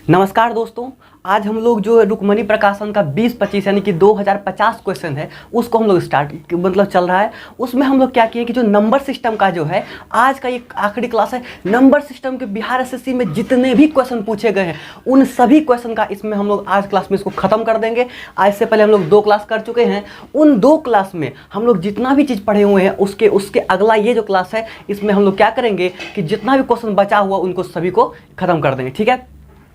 नमस्कार दोस्तों। आज हम लोग जो रुक्मणी प्रकाशन का 20-25 यानी कि 2050 क्वेश्चन है उसको हम लोग स्टार्ट चल रहा है। उसमें हम लोग क्या किए कि जो नंबर सिस्टम का जो है आज का ये आखिरी क्लास है। नंबर सिस्टम के बिहार एसएससी में जितने भी क्वेश्चन पूछे गए हैं उन सभी क्वेश्चन का इसमें हम लोग आज क्लास में इसको ख़त्म कर देंगे। आज से पहले हम लोग 2 क्लास कर चुके हैं। उन 2 क्लास में हम लोग जितना भी चीज़ पढ़े हुए हैं उसके अगला ये जो क्लास है इसमें हम लोग क्या करेंगे कि जितना भी क्वेश्चन बचा हुआ उनको सभी को ख़त्म कर देंगे। ठीक है,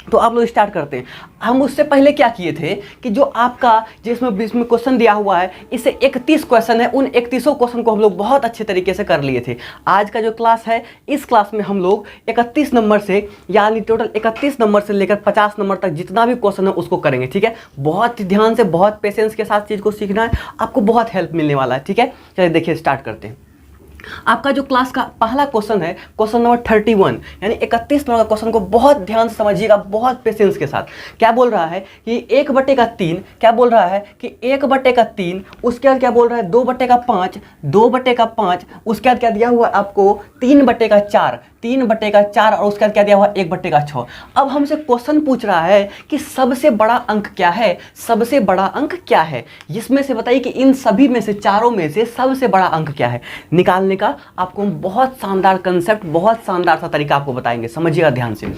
तो आप लोग स्टार्ट करते हैं। हम उससे पहले क्या किए थे कि जो आपका जिसमें क्वेश्चन दिया हुआ है इससे 31 क्वेश्चन है, उन 31 क्वेश्चन को हम लोग बहुत अच्छे तरीके से कर लिए थे। आज का जो क्लास है इस क्लास में हम लोग 31 नंबर से यानी टोटल 31 नंबर से लेकर 50 नंबर तक जितना भी क्वेश्चन है उसको करेंगे। ठीक है, बहुत ध्यान से बहुत पेशेंस के साथ चीज़ को सीखना है, आपको बहुत हेल्प मिलने वाला है। ठीक है, चलिए देखिए स्टार्ट करते हैं। आपका जो क्लास का पहला क्वेश्चन है क्वेश्चन नंबर 31 यानी 31 नंबर का क्वेश्चन को बहुत ध्यान से समझिएगा, बहुत पेशेंस के साथ। क्या बोल रहा है कि 1/3, क्या बोल रहा है कि 1/3, उसके बाद क्या बोल रहा है 2/5, 2/5, उसके बाद क्या दिया हुआ आपको 3/4, 3/4 और उसके बाद क्या दिया हुआ 1/6। अब हमसे क्वेश्चन पूछ रहा है कि सबसे बड़ा अंक क्या है, सबसे बड़ा अंक क्या है, जिसमें से बताइए कि इन सभी में से चारों में से सबसे बड़ा अंक क्या है। निकालने का आपको हम बहुत शानदार कंसेप्ट, बहुत शानदार सा तरीका आपको बताएंगे, समझिएगा ध्यान से।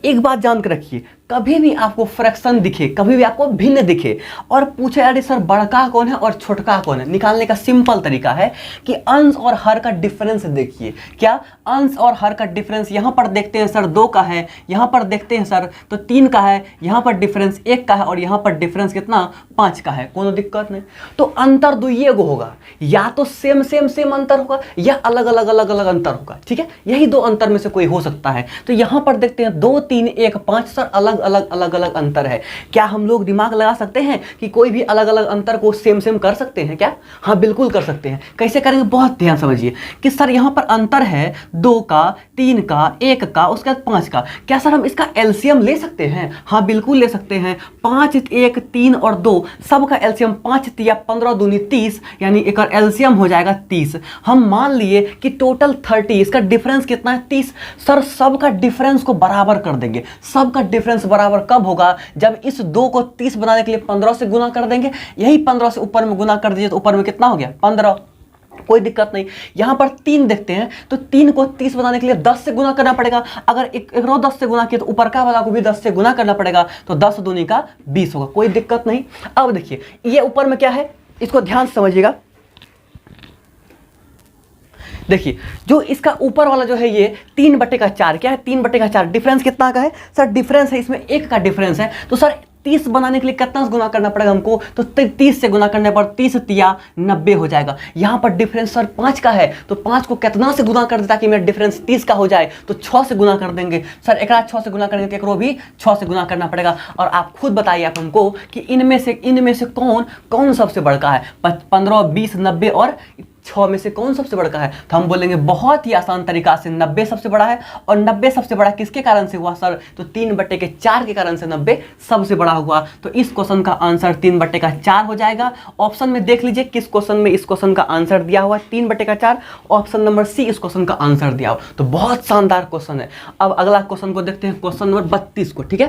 एक बात जान कर रखिए, कभी भी आपको फ्रैक्शन दिखे, कभी भी आपको भिन्न दिखे और पूछे अरे सर बड़का कौन है और छोटका कौन है, निकालने का सिंपल तरीका है कि अंश और हर का डिफरेंस देखिए। क्या अंश और हर का डिफरेंस, यहाँ पर देखते हैं सर 2 का है, यहाँ पर देखते हैं सर तो 3 का है, यहाँ पर डिफरेंस 1 का है और यहाँ पर डिफरेंस कितना 5 का है, कोई दिक्कत नहीं। तो अंतर दुइये गो होगा, या तो सेम सेम सेम अंतर होगा या अलग अलग अलग अलग अंतर होगा। ठीक है, यही 2 अंतर में से कोई हो सकता है। तो यहाँ पर देखते हैं 2, 3, 1, 5 सर अलग अलग अलग अलग अंतर है। क्या हम लोग दिमाग लगा सकते हैं कि कोई भी अलग अलग अंतर को सेम सेम कर सकते हैं क्या? हाँ बिल्कुल कर सकते हैं। कैसे करेंगे बहुत ध्यान समझिए कि सर यहाँ पर अंतर है 2 का, 3 का, 1 का, उसके बाद 5 का। क्या सर हम इसका एलसीएम ले सकते हैं? हाँ बिल्कुल ले सकते हैं। 5, 1, 3 और 2 सब का एलसीएम 5 तिया 15 दूनी 30 यानी एक एलसीएम हो जाएगा 30। हम मान लिए कि टोटल 30, इसका डिफरेंस कितना है 30। सर सब का डिफरेंस को बराबर कर देंगे। सब का डिफरेंस बराबर कब होगा? जब इस 2 को 30 बनाने के लिए 15 से गुना कर देंगे। यही 15 से ऊपर में गुना कर दीजिए तो ऊपर में कितना हो गया 15, कोई दिक्कत नहीं। यहां पर 3 देखते हैं तो 3 को 30 बनाने के लिए 10 से गुना करना पड़ेगा। अगर एक 10 से गुना किया तो ऊपर का वाला को भी 10 से गुना करना पड़ेगा, तो 10 दूनी का 20 होगा, कोई दिक्कत नहीं। अब देखिए ये ऊपर में क्या है, इसको ध्यान से समझिएगा। देखिए जो इसका ऊपर वाला जो है ये 3/4, क्या है 3/4, डिफरेंस कितना का है सर? डिफरेंस है इसमें 1 का डिफरेंस है। तो सर 30 बनाने के लिए कितना से गुना करना पड़ेगा हमको? तो 30 से गुना करने पर 30 तिया 90 हो जाएगा। यहाँ पर डिफरेंस सर 5 का है तो 5 को कितना से गुना कर दे ताकि मेरा डिफरेंस 30 का हो जाए? तो 6 से गुना कर देंगे। सर एक 6 से गुना करेंगे तो एक भी 6 से गुना करना पड़ेगा। और आप खुद बताइए आप हमको कि इनमें से कौन सबसे बड़का है? 15, 20, 90 और 6 में से कौन सबसे बड़ा है? तो हम बोलेंगे बहुत ही आसान तरीका से 90 सबसे बड़ा है। और 90 सबसे बड़ा किसके कारण से हुआ सर? तो 3/4 के कारण से 90 सबसे बड़ा हुआ। तो इस क्वेश्चन का आंसर 3/4 हो जाएगा। ऑप्शन में देख लीजिए किस क्वेश्चन में इस क्वेश्चन का आंसर दिया हुआ है 3/4। ऑप्शन नंबर सी इस क्वेश्चन का आंसर दिया हुआ। तो बहुत शानदार क्वेश्चन है। अब अगला क्वेश्चन को देखते हैं, क्वेश्चन नंबर 32 को। ठीक है,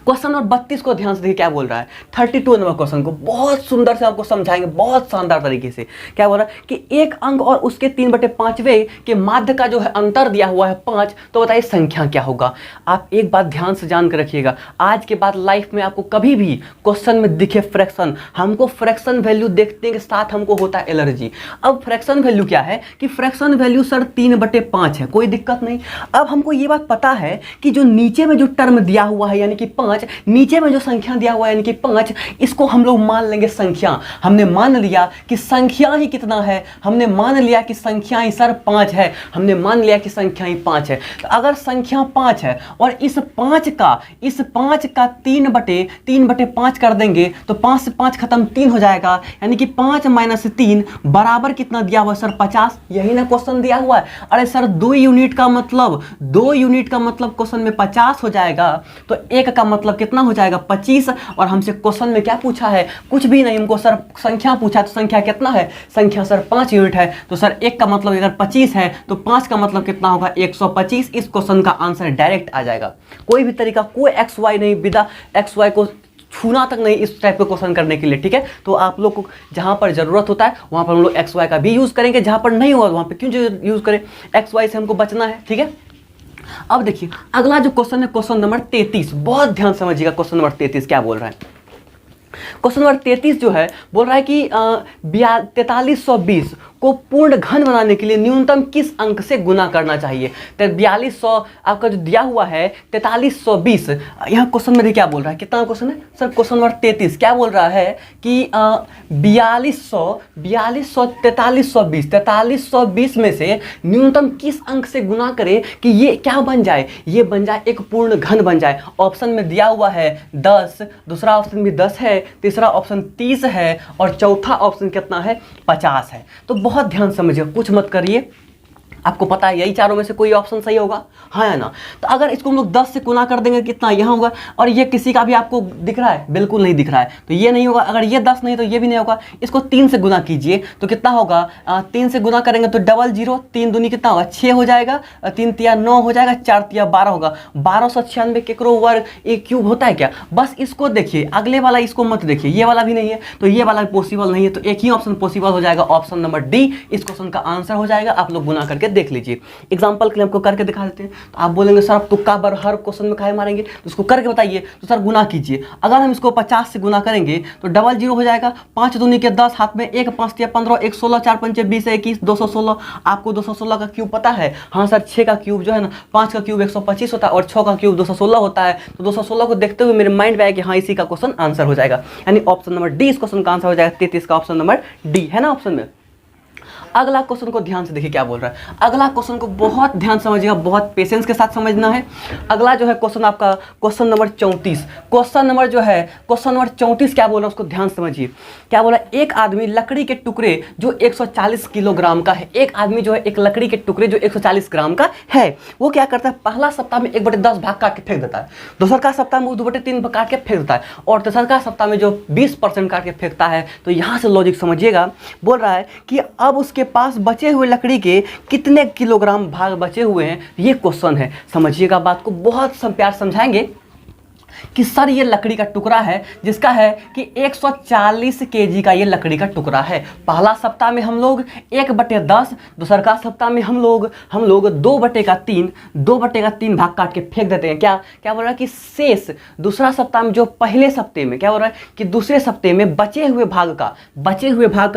क्वेश्चन नंबर 32 को ध्यान से देखिए क्या बोल रहा है। 32 नंबर क्वेश्चन को बहुत सुंदर से आपको समझाएंगे, बहुत शानदार तरीके से। क्या बोल रहा है कि एक अंक और उसके 3/5वें के माध्य का जो है अंतर दिया हुआ है 5, तो बताइए संख्या क्या होगा? आप एक बात ध्यान से जान कर रखिएगा, आज के बाद लाइफ में आपको कभी भी क्वेश्चन में दिखे फ्रैक्शन, हमको फ्रैक्शन वैल्यू देखने के साथ हमको होता है एलर्जी। अब फ्रैक्शन वैल्यू क्या है कि फ्रैक्शन वैल्यू सर 3/5 है, कोई दिक्कत नहीं। अब हमको ये बात पता है कि जो नीचे में जो टर्म दिया हुआ है यानी कि 5, नीचे में जो संख्या दिया हुआ है यानी कि 5, इसको हम लोग मान लेंगे संख्या। हमने मान लिया कि संख्या ही कितना है, हमने मान लिया कि संख्या ही सर 5 है, हमने मान लिया कि संख्या ही 5 है। तो अगर संख्या 5 है और इस 5 का 3/5 कर देंगे तो 5 से 5 खत्म 3 हो जाएगा, यानी कि 5 - 3 बराबर कितना दिया हुआ है सर 50। यही ना क्वेश्चन दिया हुआ है। अरे सर 2 यूनिट का मतलब क्वेश्चन में 50 हो जाएगा, तो 1 का मतलब कितना हो जाएगा 25। और हमसे क्वेश्चन में क्या पूछा है, कुछ भी नहीं, हमको सर संख्या पूछा है, तो संख्या कितना है, संख्या सर 5 यूनिट है। तो सर 1 का मतलब अगर 25 है तो 5 का मतलब कितना होगा 125। इस क्वेश्चन का आंसर डायरेक्ट आ जाएगा। कोई भी तरीका, कोई एक्स वाई नहीं, विदा एक्स वाई को छूना तक नहीं इस टाइप के क्वेश्चन करने के लिए, ठीक है। तो आप लोग को जहां पर जरूरत होता है वहां पर हम लोग एक्स वाई का भी यूज करेंगे, जहां पर नहीं होगा वहां पे क्यों यूज करें, एक्स वाई से हमको बचना है, ठीक है। अब देखिए अगला जो क्वेश्चन है, क्वेश्चन नंबर 33, बहुत ध्यान समझिएगा। क्वेश्चन नंबर 33 क्या बोल रहा है, क्वेश्चन नंबर 33 जो है बोल रहा है कि 4320 को पूर्ण घन बनाने के लिए न्यूनतम किस अंक से गुना करना चाहिए। तो 4200 आपका जो दिया हुआ है 4320, यहाँ क्वेश्चन में क्या बोल रहा है, कितना क्वेश्चन है सर, क्वेश्चन नंबर 33 क्या बोल रहा है कि 4200 4320 में से न्यूनतम किस अंक से गुना करे कि ये क्या बन जाए, ये बन जाए एक पूर्ण घन बन जाए। ऑप्शन में दिया हुआ है 10, दूसरा ऑप्शन भी 10 है, तीसरा ऑप्शन 30 है और चौथा ऑप्शन कितना है 50 है। तो बहुत ध्यान समझिए, कुछ मत करिए, आपको पता है यही चारों में से कोई ऑप्शन सही होगा, हाँ है ना। तो अगर इसको हम लोग 10 से गुना कर देंगे कितना यहाँ होगा, और ये किसी का भी आपको दिख रहा है, बिल्कुल नहीं दिख रहा है, तो ये नहीं होगा। अगर ये 10 नहीं तो ये भी नहीं होगा। इसको 3 से गुना कीजिए तो कितना होगा, 3 से गुना करेंगे तो 00, 3 दूनी कितना होगा 6 हो जाएगा, 3 तिया 9 हो जाएगा, 4 तिया 12 होगा। 1296 केकरो वर्ग एक क्यूब होता है क्या। बस इसको देखिए, अगले वाला इसको मत देखिए, ये वाला भी नहीं है तो ये वाला पॉसिबल नहीं है, तो एक ही ऑप्शन पॉसिबल हो जाएगा, ऑप्शन नंबर डी इस क्वेश्चन का आंसर हो जाएगा। आप लोग गुना करके देख लीजिए, एग्जांपल के लिए आपको करके दिखा देते हैं। तो आप बोलेंगे सर आप तुक्का बार हर क्वेश्चन में खाए मारेंगे, तो उसको करके बताइए। तो सर गुना कीजिए, अगर हम इसको 50 से गुना करेंगे तो 00 हो जाएगा, 5 दूनी के 10, हाथ में 1, 5 तिया 15, 1 16, 4 पंचे 20, 21, 216। आपको 216 का क्यूब पता है, हाँ सर 6 का क्यूब जो है ना, 5 का क्यूब 125 होता है और 6 का क्यूब 216 होता है। तो 216 को देखते हुए मेरे माइंड में आया कि हाँ इसी का क्वेश्चन आंसर हो जाएगा, यानी ऑप्शन नंबर डी इस क्वेश्चन का आंसर हो जाएगा। 33 का ऑप्शन नंबर डी है ना ऑप्शन में। अगला क्वेश्चन को ध्यान से देखिए क्या बोल रहा है, अगला क्वेश्चन को बहुत ध्यान समझिएगा, बहुत पेशेंस के साथ समझना है। अगला जो है क्वेश्चन आपका क्वेश्चन नंबर 34, क्वेश्चन नंबर जो है क्वेश्चन नंबर 34 क्या बोल रहा है उसको ध्यान समझिए। क्या बोला, एक आदमी लकड़ी के टुकड़े जो 140 किलोग्राम का है, एक आदमी जो है एक लकड़ी के टुकड़े जो 140 ग्राम का है, वो क्या करता है, पहला सप्ताह में 1/10 भाग काट के फेंक देता है, दूसरा का सप्ताह में 2/3 काट के फेंक देता है, और तीसरा का सप्ताह में जो 20% काट के फेंकता है। तो यहाँ से लॉजिक समझिएगा, बोल रहा है कि अब उसके पास बचे हुए लकड़ी के कितने किलोग्राम भाग बचे हुए हैं, ये क्वेश्चन है। समझिएगा बात को, बहुत प्यार समझाएंगे कि सर ये लकड़ी का टुकड़ा है जिसका है कि 140 केजी का ये लकड़ी का टुकड़ा है। पहला सप्ताह में हम लोग 1/10, दूसरा का सप्ताह में हम लोग 2/3 भाग काट के फेंक देते हैं। क्या क्या बोल रहा है कि शेष दूसरा सप्ताह में जो पहले सप्ताह में क्या बोल रहा है कि दूसरे सप्ताह में बचे हुए भाग का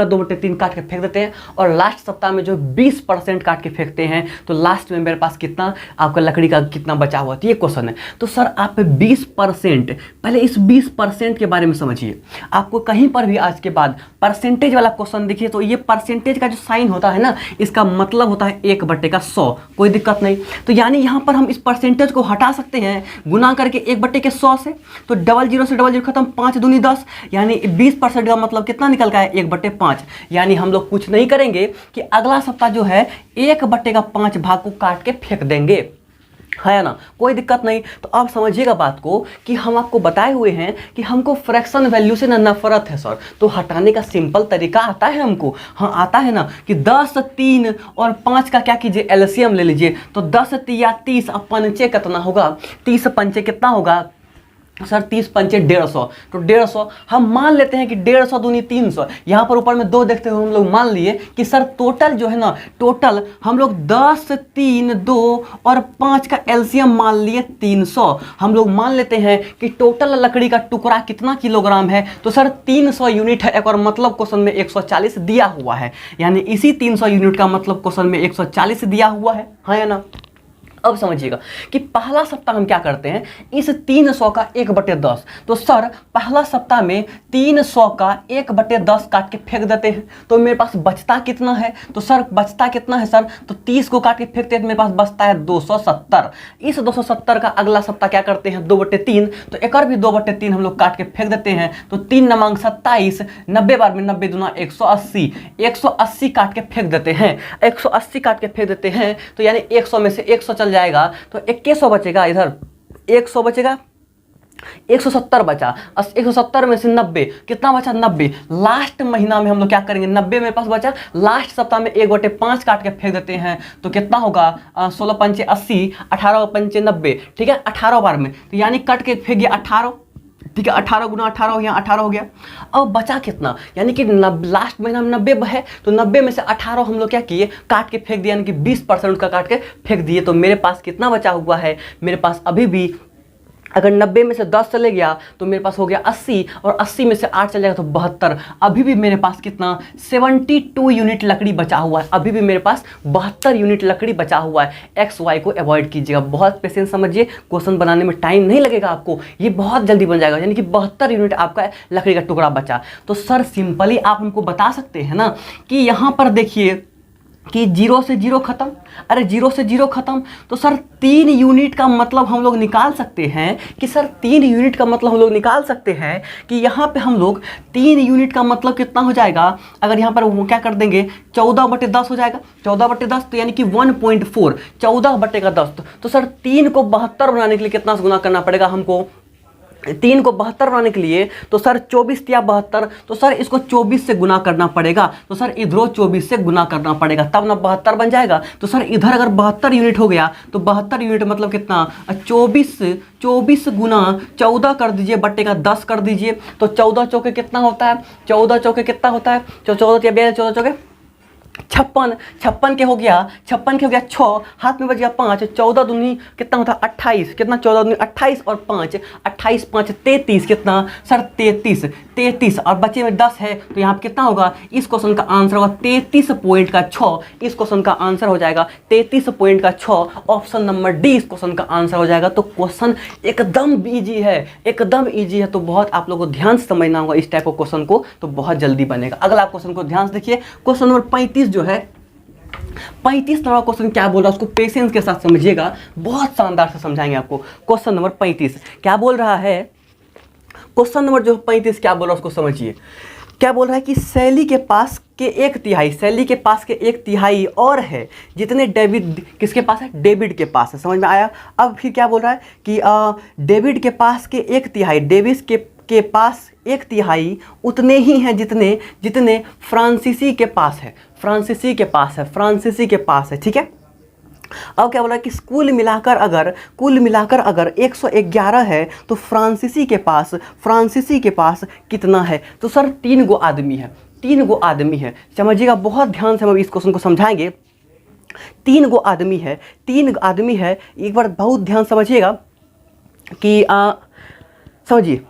2/3 काट के फेंक देते हैं, और लास्ट सप्ताह में जो 20% काट के फेंकते हैं। तो लास्ट में मेरे पास कितना आपका लकड़ी का कितना बचा हुआ, तो ये क्वेश्चन है। तो सर आप 20%, पहले इस 20% के बारे में समझिए। आपको कहीं पर भी आज के बाद परसेंटेज वाला क्वेश्चन देखिए तो ये परसेंटेज का जो साइन होता है ना, इसका मतलब होता है 1/100, कोई दिक्कत नहीं। तो यानी यहां पर हम इस परसेंटेज को हटा सकते हैं गुना करके 1/100 से, तो 00 से 00 खत्म, 5 दूनी 10, यानी 20% का मतलब कितना निकल का है 1/5। यानी हम लोग कुछ नहीं करेंगे कि अगला सप्ताह जो है 1/5 भाग को काट के फेंक देंगे, है ना, कोई दिक्कत नहीं। तो अब समझिएगा बात को कि हम आपको बताए हुए हैं कि हमको फ्रैक्शन वैल्यू से ना नफरत है सर, तो हटाने का सिंपल तरीका आता है हमको, हाँ आता है ना, कि 10, 3 और 5 का क्या कीजिए एलसीएम ले लीजिए। तो 10 तिया 30 और पंचे कितना होगा, 30 पंचे कितना होगा सर, 30 पंचे 150, तो 150 हम मान लेते हैं कि 150 दूनी 300। यहाँ पर ऊपर में 2 देखते हुए हम लोग मान लिए कि सर टोटल जो है ना, टोटल हम लोग 10, 3, 2 और 5 का एलसीएम मान लिए 300। हम लोग मान लेते हैं कि टोटल लकड़ी का टुकड़ा कितना किलोग्राम है, तो सर 300 यूनिट है। एक और मतलब क्वेश्चन में 140 दिया हुआ है, यानी इसी 300 यूनिट का मतलब क्वेश्चन में 140 दिया हुआ है, हाँ या ना। अब समझिएगा कि पहला सप्ताह हम क्या करते हैं, इस 300 का 1/10, तो सर पहला सप्ताह में 300 का 1/10 काट के फेंक देते हैं, तो मेरे पास बचता कितना है, तो सर बचता कितना है सर, तो 30 को काट के फेंकते हैं तो मेरे पास बचता है 270। इस 270 का अगला सप्ताह क्या करते हैं 2/3, तो एक और भी 2/3 हम लोग काट के फेंक देते हैं, तो 3 नमांग 27, 90 बार में 90 दूना 180, 180 काट के फेंक देते हैं, 180 काट के फेंक देते हैं, तो यानी 100 में से 100 चल जाएगा तो 2100 बचेगा, इधर 100 बचेगा, 170 बचा, 170 में से 90 कितना बचा, 90। लास्ट महीना में हम लोग क्या करेंगे, 90 मेरे पास बचा, लास्ट सप्ताह में 1/5 काट के फेंक देते हैं तो कितना होगा, 16 पंचे 80, 18 पंचे 90, ठीक है, 18 बार में, तो यानी कट के फेंक गया 18, ठीक है, 18 गुना 18 हो गया, 18 हो गया। अब बचा कितना, यानी कि लास्ट महीना में 90 है तो 90 में से 18 हम लोग क्या किए, काट के फेंक दिया, यानी कि 20% का काट के फेंक दिए। तो मेरे पास कितना बचा हुआ है, मेरे पास अभी भी अगर 90 में से 10 चले गया तो मेरे पास हो गया 80, और 80 में से 8 चले जाएगा तो 72। अभी भी मेरे पास कितना, 72 यूनिट लकड़ी बचा हुआ है, अभी भी मेरे पास 72 यूनिट लकड़ी बचा हुआ है। एक्स वाई को अवॉइड कीजिएगा, बहुत पेशेंस समझिए, क्वेश्चन बनाने में टाइम नहीं लगेगा आपको, ये बहुत जल्दी बन जाएगा। यानी कि 72 यूनिट आपका लकड़ी का टुकड़ा बचा। तो सर सिंपली आप हमको बता सकते हैं ना कि यहाँ पर देखिए कि 0 से 0 खत्म, अरे 0 से 0 खत्म, तो सर 3 यूनिट का मतलब हम लोग निकाल सकते हैं कि सर 3 यूनिट का मतलब हम लोग निकाल सकते हैं कि यहाँ पे हम लोग 3 यूनिट का मतलब कितना हो जाएगा, अगर यहाँ पर वो क्या कर देंगे 14/10 हो जाएगा, 14/10 तो यानी कि 1.4, 14/10। तो सर 3 को 72 बनाने के लिए कितना से गुना करना पड़ेगा हमको, 3 को 72 बनाने के लिए, तो सर 24 या 72, तो सर इसको 24 से गुना करना पड़ेगा, तो सर इधरों 24 से गुना करना पड़ेगा तब ना 72 बन जाएगा। तो सर इधर अगर 72 यूनिट हो गया तो 72 यूनिट मतलब कितना, 24 गुना 14 कर दीजिए, बट्टे का 10 कर दीजिए, तो 14 चौके कितना होता है, 14 चौके कितना होता है, 14 चौके 56, 56 के हो गया, 6, हाथ में बच गया 5, 14 दूनी कितना होता है 28, कितना 14 दूनी 28 और 5, 28 5 33, कितना सर 33 और बच्चे में 10 है तो यहाँ पे कितना होगा, इस क्वेश्चन का आंसर होगा 33.6, इस क्वेश्चन का आंसर हो जाएगा 33.6, ऑप्शन नंबर डी इस क्वेश्चन का आंसर हो जाएगा। तो क्वेश्चन एकदम ईजी है, एकदम ईजी है, तो बहुत आप लोगों को ध्यान से समझना होगा इस टाइप का क्वेश्चन को, तो बहुत जल्दी बनेगा। अगला क्वेश्चन को ध्यान से देखिए, क्वेश्चन नंबर 35 जो है, 35 नंबर क्वेश्चन क्या बोल रहा है उसको पेशेंस के साथ समझिएगा, बहुत शानदार से समझाएंगे आपको। क्वेश्चन नंबर 35 क्या बोल रहा है, क्वेश्चन नंबर जो 35 क्या बोल रहा है उसको समझिए। क्या बोल रहा है कि शैली के पास के 1/3, शैली के पास के 1/3 और है जितने डेविड, किसके पास है, डेविड के पास है, समझ में आया। अब फिर क्या बोल रहा है कि डेविड के पास के 1/3, डेविड के पास 1/3 उतने ही हैं जितने फ्रांसीसी के पास है, फ्रांसीसी के पास है, ठीक है। अब क्या बोला कि कुल मिलाकर अगर 111 है तो फ्रांसीसी के पास कितना है, तो सर 3 गो आदमी है, समझिएगा बहुत ध्यान से हम इस क्वेश्चन को समझाएंगे। 3 गो आदमी है, एक बार बहुत ध्यान समझिएगा कि समझिए।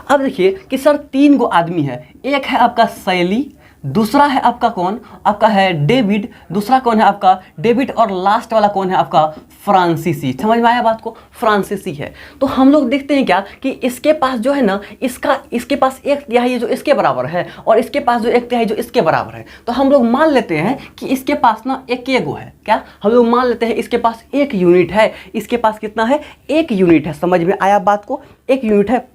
अब देखिए कि सर 3 गो आदमी है, एक है आपका शैली, दूसरा है आपका कौन, आपका है डेविड, दूसरा कौन है आपका डेविड, और लास्ट वाला कौन है आपका फ्रांसीसी। समझ में आया बात को, फ्रांसीसी है। तो हम लोग देखते हैं क्या कि इसके पास जो है ना, इसके पास 1/3 जो इसके बराबर है और इसके पास जो 1/3 जो इसके बराबर है, तो हम लोग मान लेते हैं कि इसके पास ना एक गो है, क्या हम लोग मान लेते हैं इसके पास 1 यूनिट है, इसके पास कितना है, 1 यूनिट है। समझ में आया बात को, 1 यूनिट है।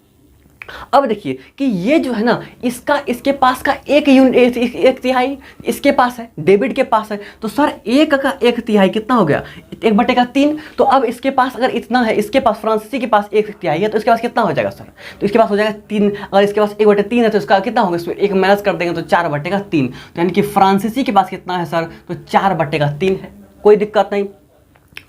अब देखिए कि ये जो है ना, इसके पास का 1 यूनिट, 1/3 इसके पास है, डेविड के पास है, तो सर 1 का 1/3 कितना हो गया, 1/3। तो अब इसके पास अगर इतना है, इसके पास फ्रांसीसी के पास 1/3 है, तो इसके पास कितना हो जाएगा सर, तो इसके पास हो जाएगा 3। अगर इसके पास 1/3 है तो इसका कितना होगा, इसमें 1 माइनस कर देंगे तो 4/3, तो यानी कि फ्रांसीसी के पास कितना है सर, तो 4/3 है, कोई दिक्कत नहीं।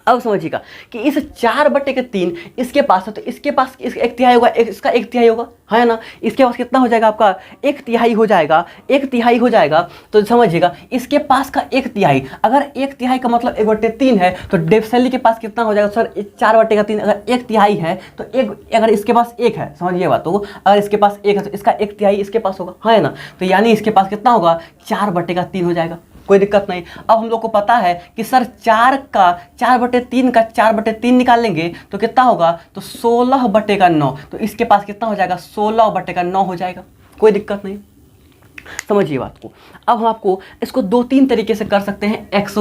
अब समझिएगा कि इस 4/3 इसके पास है, तो इसके पास 1/3 होगा, इसका 1/3 होगा, है ना। इसके पास कितना हो जाएगा, आपका 1/3 हो जाएगा, 1/3 हो जाएगा। तो समझिएगा इसके पास का 1/3, अगर 1/3 का मतलब 1/3 है, तो डेफसेली के पास कितना हो जाएगा सर, 4/3। अगर 1/3 है तो अगर इसके पास 1 है, समझिए बात को, अगर इसके पास 1 है तो इसका 1/3 इसके पास होगा, है ना। तो यानी इसके पास कितना होगा, 4/3 हो जाएगा, कोई दिक्कत नहीं। अब हम लोग को पता है कि सर 4/3 का 4/3 निकाल लेंगे तो कितना होगा, तो 16/9, तो इसके पास कितना हो जाएगा, 16/9 हो जाएगा, कोई दिक्कत नहीं। समझिए बात को। अब हम आपको इसको 2-3 तरीके से कर सकते हैं। एक्स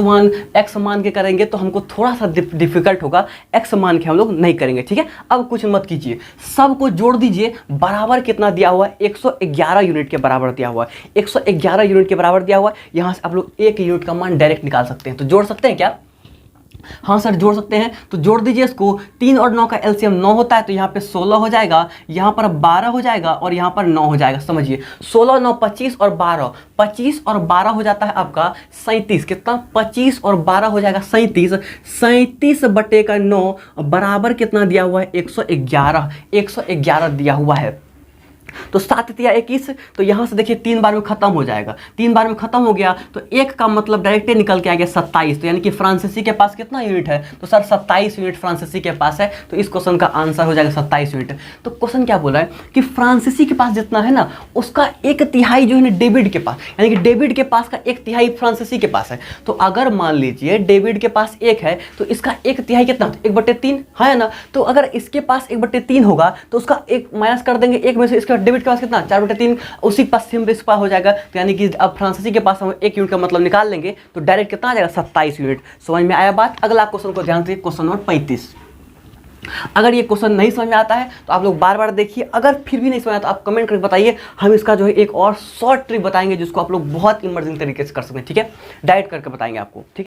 मान के करेंगे तो हमको थोड़ा सा डिफिकल्ट होगा, एक्स मान के हम लोग नहीं करेंगे, ठीक है। अब कुछ मत कीजिए, सबको जोड़ दीजिए, बराबर कितना दिया हुआ है, 111 यूनिट के बराबर दिया हुआ है, 111 यूनिट के बराबर दिया हुआ है। यहाँ से आप लोग 1 यूनिट का मान डायरेक्ट निकाल सकते हैं, तो जोड़ सकते हैं क्या, हाँ सर जोड़ सकते हैं, तो जोड़ दीजिए इसको। 3 और 9 का एलसीएम 9 होता है, तो यहाँ पे 16 हो जाएगा, यहाँ पर 12 हो जाएगा और यहाँ पर 9 हो जाएगा। समझिए 16 9 25 और 12, 25 और 12 हो जाता है आपका 37। कितना? 25 और 12 हो जाएगा 37। 37 बटे का 9 बराबर कितना दिया हुआ है? 111। 111 दिया हुआ है। तो 7 तिया 21, तो यहाँ से देखिए 3 बार में खत्म हो जाएगा। 3 बार में खत्म हो गया तो 1 का मतलब डायरेक्ट निकल के आ गया 27। तो यानी कि फ्रांसीसी के पास कितना यूनिट है? तो सर 27 यूनिट फ्रांसीसी के पास है। तो इस क्वेश्चन का आंसर हो जाएगा 27 यूनिट। तो क्वेश्चन क्या बोला है कि फ्रांसीसी के पास जितना है ना, उसका 1/3 जो है ना डेविड के पास, यानी कि डेविड के पास का 1/3 फ्रांसीसी के पास है। तो अगर मान लीजिए डेविड के पास 1 है तो इसका 1/3 कितना? 1/3 है ना। तो अगर इसके पास 1/3 होगा तो उसका 1 माइनस कर देंगे 1 में से, इसका डेविड के पास कितना? 4/3, उसी पास सिम बेस हो जाएगा। तो यानी कि अब फ्रांसीसी के पास हम 1 यूनिट का मतलब निकाल लेंगे तो डायरेक्ट कितना आ जाएगा? 27 यूनिट। समझ में आया बात? अगला क्वेश्चन को ध्यान से, क्वेश्चन नंबर 35। अगर ये क्वेश्चन नहीं समझ में आता है तो आप लोग बार बार देखिए, अगर फिर भी नहीं समझ आता तो आप कमेंट करके बताइए। हम इसका जो है एक और शॉर्ट ट्रिक बताएंगे जिसको आप लोग बहुत इमर्जिंग तरीके से कर सकते हैं। ठीक है, डायरेक्ट करके बताएंगे आपको। ठीक है।